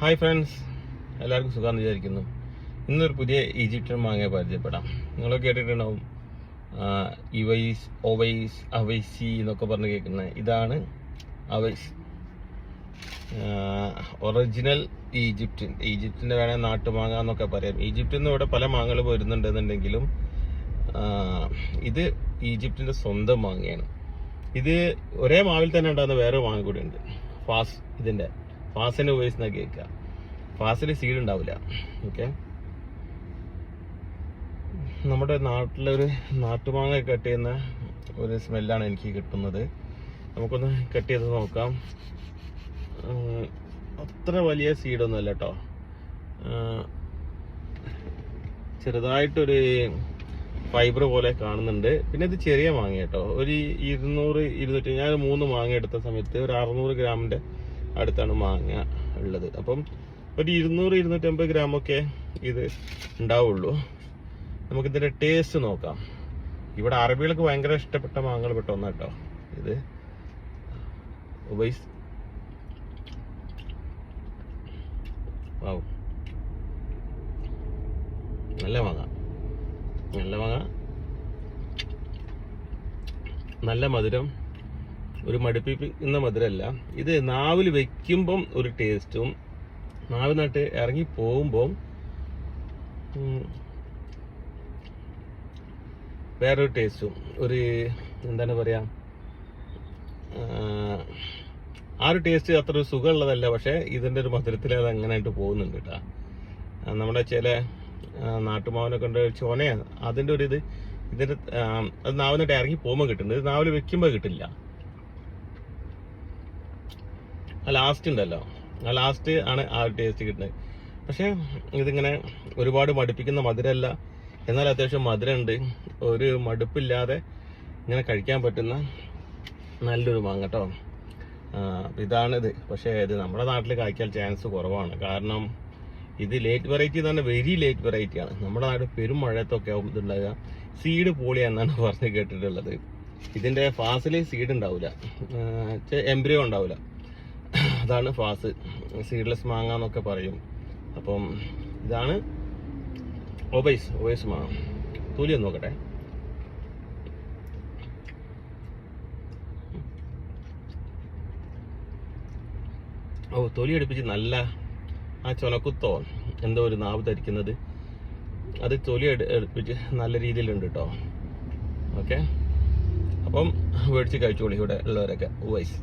Hi friends, എല്ലാവർക്കും സുഖമാണെന്ന് വിചാരിക്കുന്നു. ഇന്നൊരു പുതിയ ഈജിപ്ഷ്യൻ മാങ്ങയെ പരിചയപ്പെടാം. നിങ്ങളൊക്കെ കേട്ടിട്ടുണ്ടാവും ഇവൈസ്, ഒവൈസ്, അവൈസി എന്നൊക്കെ പറഞ്ഞ് കേൾക്കുന്നത്. ഇതാണ് അവൈസ്, ഒറിജിനൽ ഈജിപ്തിൻ്റെ വേണേൽ നാട്ടുമാങ്ങ എന്നൊക്കെ പറയാം. ഈജിപ്തിൽ നിന്ന് ഇവിടെ പല മാങ്ങകൾ വരുന്നുണ്ടെന്നുണ്ടെങ്കിലും ഇത് ഈജിപ്തിൻ്റെ സ്വന്തം മാങ്ങയാണ്. ഇത് ഒരേ മാവിൽ തന്നെ ഉണ്ടാകുന്ന വേറെ മാങ്ങ കൂടി ഉണ്ട്, ഫാസ്. ഇതിൻ്റെ ഫാസിനെ ഉപയോഗിച്ച് കേൾക്കുക. ഫാസിൽ സീഡ് ഉണ്ടാവില്ല. ഓക്കെ, നമ്മുടെ നാട്ടിലൊരു നാട്ടുമാങ്ങ കട്ട് ചെയ്യുന്ന ഒരു സ്മെല്ലാണ് എനിക്ക് കിട്ടുന്നത്. നമുക്കൊന്ന് കട്ട് ചെയ്ത് നോക്കാം. അത്ര വലിയ സീഡൊന്നും അല്ല കേട്ടോ, ചെറുതായിട്ടൊരു ഫൈബർ പോലെ കാണുന്നുണ്ട്. പിന്നെ ഇത് ചെറിയ മാങ്ങ കേട്ടോ, ഒരു 200-200, ഞാൻ 3 മാങ്ങ എടുത്ത സമയത്ത് ഒരു 600 ഗ്രാമിൻ്റെ അടുത്താണ് മാങ്ങ ഉള്ളത്. അപ്പം ഒരു 200-250 ഗ്രാമൊക്കെ ഇത് ഉണ്ടാവുള്ളൂ. നമുക്കിതിൻ്റെ ടേസ്റ്റ് നോക്കാം. ഇവിടെ അറബികൾക്ക് ഭയങ്കര ഇഷ്ടപ്പെട്ട മാങ്ങകൾ പെട്ട ഒന്നാ കേട്ടോ ഇത്. ഉവൈസ്, വാവ്, നല്ല മാങ്ങ, നല്ല മധുരം. ഒരു മടുപ്പിക്കുന്ന മധുരമല്ല ഇത്. നാവിൽ വെക്കുമ്പം ഒരു ടേസ്റ്റും, നാവിനകത്ത് ഇറങ്ങി പോകുമ്പം വേറൊരു ടേസ്റ്റും, ഒരു എന്താണ് പറയാ, ആ ഒരു ടേസ്റ്റ് അത്ര ഒരു സുഖമുള്ളതല്ല. പക്ഷെ ഇതിൻ്റെ ഒരു മധുരത്തിൽ അത് അങ്ങനെയായിട്ട് പോകുന്നുണ്ട് കേട്ടോ. നമ്മുടെ ചില നാട്ടുമാവനൊക്കെ ഉണ്ട്, ചോനയാണ് അതിൻ്റെ ഒരു ഇത്. ഇതിൻ്റെ അത് നാവിനായിട്ട് ഇറങ്ങി പോകുമ്പോൾ കിട്ടുന്നുണ്ട്, ഇത് നാവിൽ വെക്കുമ്പോൾ കിട്ടില്ല. ലാസ്റ്റ് ഉണ്ടല്ലോ, ആ ലാസ്റ്റ് ആണ് ആ ഒരു ടേസ്റ്റ് കിട്ടുന്നത്. പക്ഷെ ഇതിങ്ങനെ ഒരുപാട് മടുപ്പിക്കുന്ന മധുരമല്ല, എന്നാൽ അത്യാവശ്യം മധുരമുണ്ട്. ഒരു മടുപ്പില്ലാതെ ഇങ്ങനെ കഴിക്കാൻ പറ്റുന്ന നല്ലൊരു മാങ്ങ കേട്ടോ. ഇതാണിത്. പക്ഷേ ഇത് നമ്മുടെ നാട്ടിൽ കായ്ക്കാൻ ചാൻസ് കുറവാണ്. കാരണം ഇത് ലേറ്റ് വെറൈറ്റി എന്ന് പറഞ്ഞാൽ വെരി ലേറ്റ് വെറൈറ്റിയാണ്. നമ്മുടെ നാട്ടിൽ പെരും മഴയത്തൊക്കെ ആവും ഇതുണ്ടാകുക. സീഡ് പോളിയ എന്നാണ് പറഞ്ഞ് കേട്ടിട്ടുള്ളത്. ഇതിൻ്റെ ഫാസിൽ സീഡ് ഉണ്ടാവില്ല, എംബ്രിയോ ഉണ്ടാവില്ല. അതാണ് ഫാസ്, സീഡ്ലെസ് മാങ്ങ എന്നൊക്കെ പറയും. അപ്പം ഇതാണ് ഒവൈസ് മാങ്ങ. തൊലി ഒന്ന് നോക്കട്ടെ. തൊലി അടുപ്പിച്ച് നല്ല ആ ചൊനക്കുത്തോ എന്തോ ഒരു നാവ് ധരിക്കുന്നത്, അത് തൊലി അടുപ്പിച്ച് നല്ല രീതിയിലുണ്ട് കേട്ടോ. ഓക്കെ, അപ്പം മേടിച്ച് കഴിച്ചോളി ഇവിടെ ഉള്ളവരൊക്കെ. ഒവൈസ്.